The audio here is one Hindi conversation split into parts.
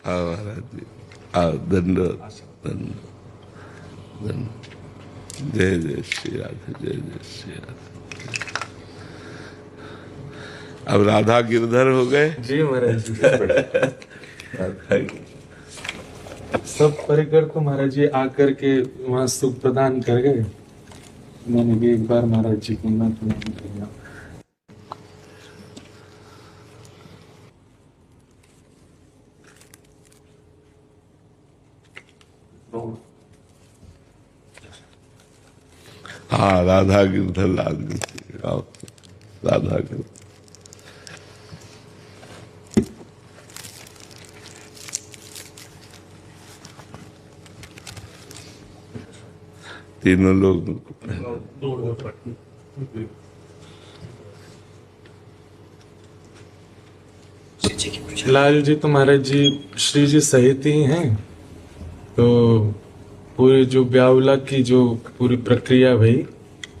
हाँ महाराज जी, आओ, धन्यवाद, धन्यवाद, धन्यवाद। जय जय श्री राधे, जय जय श्री राधे। अब राधा गिरधर हो गए जी महाराज जी। सब परिकर तो महाराज जी आकर के वहाँ सुख प्रदान कर गए। मैंने भी एक बार महाराज जी को मैं प्रणाम कर दिया। हाँ, राधा गिरधर लाल गिरधर, आओ, राधा गिरधर। तीनों लोग लाल जी तो महाराज जी श्री जी सहित ही हैं। तो पूरी जो ब्यावला की जो पूरी प्रक्रिया भई,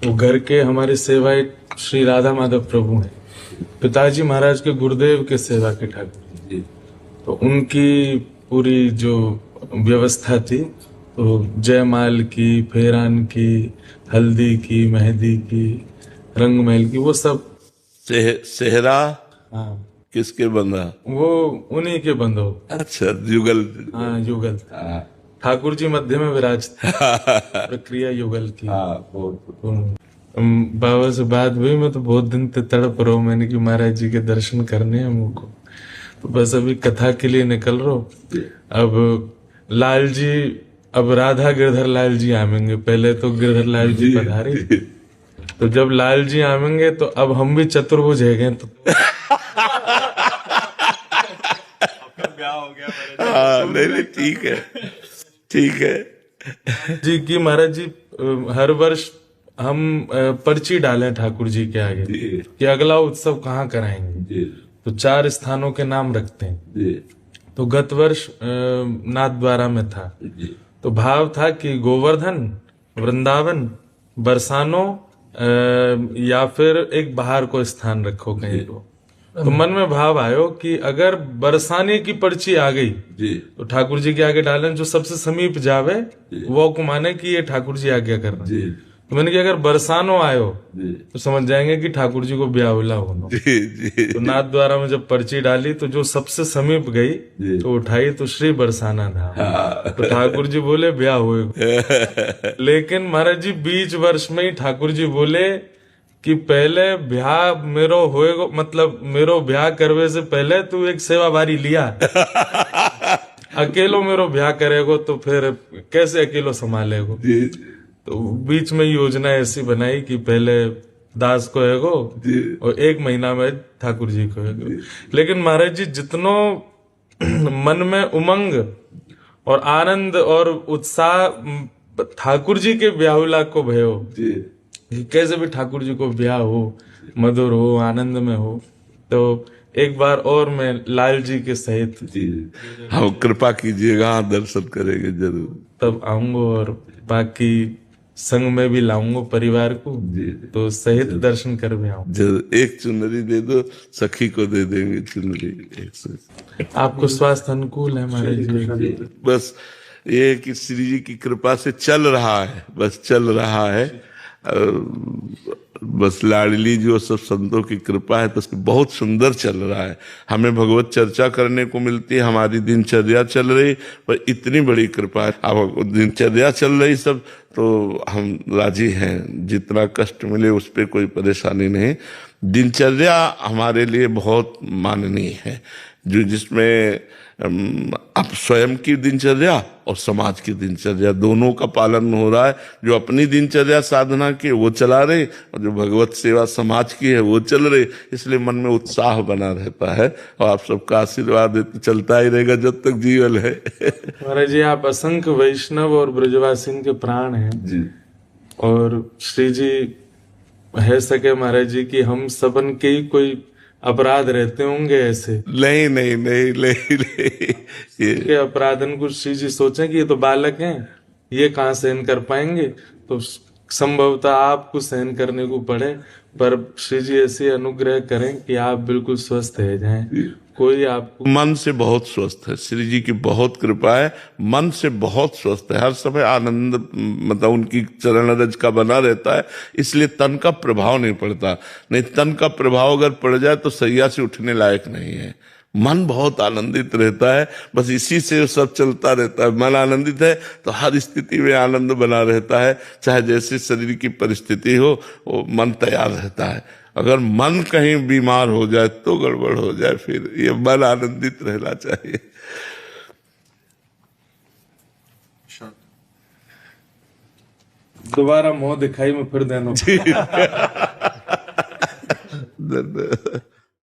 वो घर के हमारे सेवक श्री राधा माधव प्रभु हैं। पिताजी महाराज के गुरुदेव के सेवा के ठाकुर जी, तो उनकी पूरी जो व्यवस्था थी, तो जयमाल की, फेरान की, हल्दी की, मेहंदी की, रंगमहल की, वो सब सेहरा हाँ किसके बंधा? वो उन्हीं के बंधो। अच्छा, युगल। हाँ युगल। हाँ, ठाकुर जी मध्य में विराजते। प्रक्रिया युगल की। बाबा से बात हुई, मैं तो बहुत दिन से तड़प रहा हूँ, मैंने कि महाराज जी के दर्शन करने हैं मुझको, तो बस अभी कथा के लिए निकल रहा हूँ। अब लाल जी, अब राधा गिरधर लाल जी आवेंगे। पहले तो गिरधर लाल जी पधारे, तो जब लाल जी आवेंगे तो अब हम भी चतुर्भुज है गए। तो हाँ, नहीं, ठीक है, ठीक है जी की महाराज जी हर वर्ष हम पर्ची डालें ठाकुर जी के आगे कि अगला उत्सव कहाँ कराएंगे। तो 4 स्थानों के नाम रखते हैं। तो गत वर्ष नाथद्वारा में था। तो भाव था कि गोवर्धन, वृंदावन, बरसानो या फिर एक बाहर को स्थान रखो कहीं को। तो मन में भाव आयो कि अगर बरसाने की पर्ची आ गई तो ठाकुर जी के आगे डालें, जो सबसे समीप जावे वो को माने कि ये ठाकुर जी आज्ञा कर रहे हैं। तो मैंने कहा अगर बरसानो आयो तो समझ जाएंगे कि ठाकुर जी को ब्याहुला होना। तो नाथ द्वारा में जब पर्ची डाली तो जो सबसे समीप गई तो उठाई तो श्री बरसाना धाम। तो ठाकुर जी बोले ब्याह हुए। लेकिन महाराज जी बीच वर्ष में ही ठाकुर जी बोले कि पहले ब्याह मेरो होएगो, मतलब मेरो ब्याह करवे से पहले तू एक सेवा बारी लिया। अकेलो मेरो ब्याह करेगो तो फिर कैसे अकेलो संभालेगो। तो बीच में योजना ऐसी बनाई कि पहले दास को हैगो और 1 महीना में ठाकुर जी को हैगो। लेकिन महाराज जी जितनो मन में उमंग और आनंद और उत्साह ठाकुर जी के ब्याहुला को भयो, कैसे भी ठाकुर जी को ब्याह हो, मधुर हो, आनंद में हो। तो एक बार और मैं लाल जी के सहित हम कृपा कीजिएगा, दर्शन करेंगे जरूर। तब आऊंगा और बाकी संग में भी लाऊंगा परिवार को, तो सहित दर्शन कर भी आऊंगा। एक चुनरी दे दो, सखी को दे देंगे चुनरी। आपको स्वास्थ्य अनुकूल है महाराज जी? बस ये कि श्री जी की कृपा से चल रहा है, बस चल रहा है। बस लाडली जो सब संतों की कृपा है, तो उसकी बहुत सुंदर चल रहा है। हमें भगवत चर्चा करने को मिलती है, हमारी दिनचर्या चल रही, पर इतनी बड़ी कृपा है। अब दिनचर्या चल रही सब, तो हम राजी हैं। जितना कष्ट मिले उस पर कोई परेशानी नहीं। दिनचर्या हमारे लिए बहुत माननीय है, जो जिसमें आप स्वयं की दिनचर्या और समाज की दिनचर्या दोनों का पालन हो रहा है। जो अपनी दिनचर्या साधना की वो चला रहे, और जो भगवत सेवा समाज की है वो चल रही। इसलिए मन में उत्साह बना रहता है, और आप सबका आशीर्वाद चलता ही रहेगा जब तक जीवन है। महाराज जी आप असंख्य वैष्णव और ब्रजवासी के प्राण हैं जी। और श्री जी है सके महाराज जी कि हम सबन के ही कोई अपराध रहते होंगे ऐसे? नहीं नहीं नहीं नहीं, नहीं। ये अपराधन को श्री जी सोचे कि ये तो बालक हैं, ये कहाँ सहन कर पाएंगे। तो संभवतः आपको सहन करने को पड़े, पर श्री जी ऐसे अनुग्रह करें कि आप बिल्कुल स्वस्थ रह जाएं, कोई आपको। मन से बहुत स्वस्थ है, श्री जी की बहुत कृपा है, मन से बहुत स्वस्थ है, हर समय आनंद मतलब उनकी चरण रज का बना रहता है, इसलिए तन का प्रभाव नहीं पड़ता। नहीं, तन का प्रभाव अगर पड़ जाए तो सैया से उठने लायक नहीं है। मन बहुत आनंदित रहता है, बस इसी से सब चलता रहता है। मन आनंदित है तो हर स्थिति में आनंद बना रहता है, चाहे जैसी शरीर की परिस्थिति हो, वो मन तैयार रहता है। अगर मन कहीं बीमार हो जाए तो गड़बड़ हो जाए, फिर ये मन आनंदित रहना चाहिए। दोबारा मुंह दिखाई में फिर देना। धन्यवाद।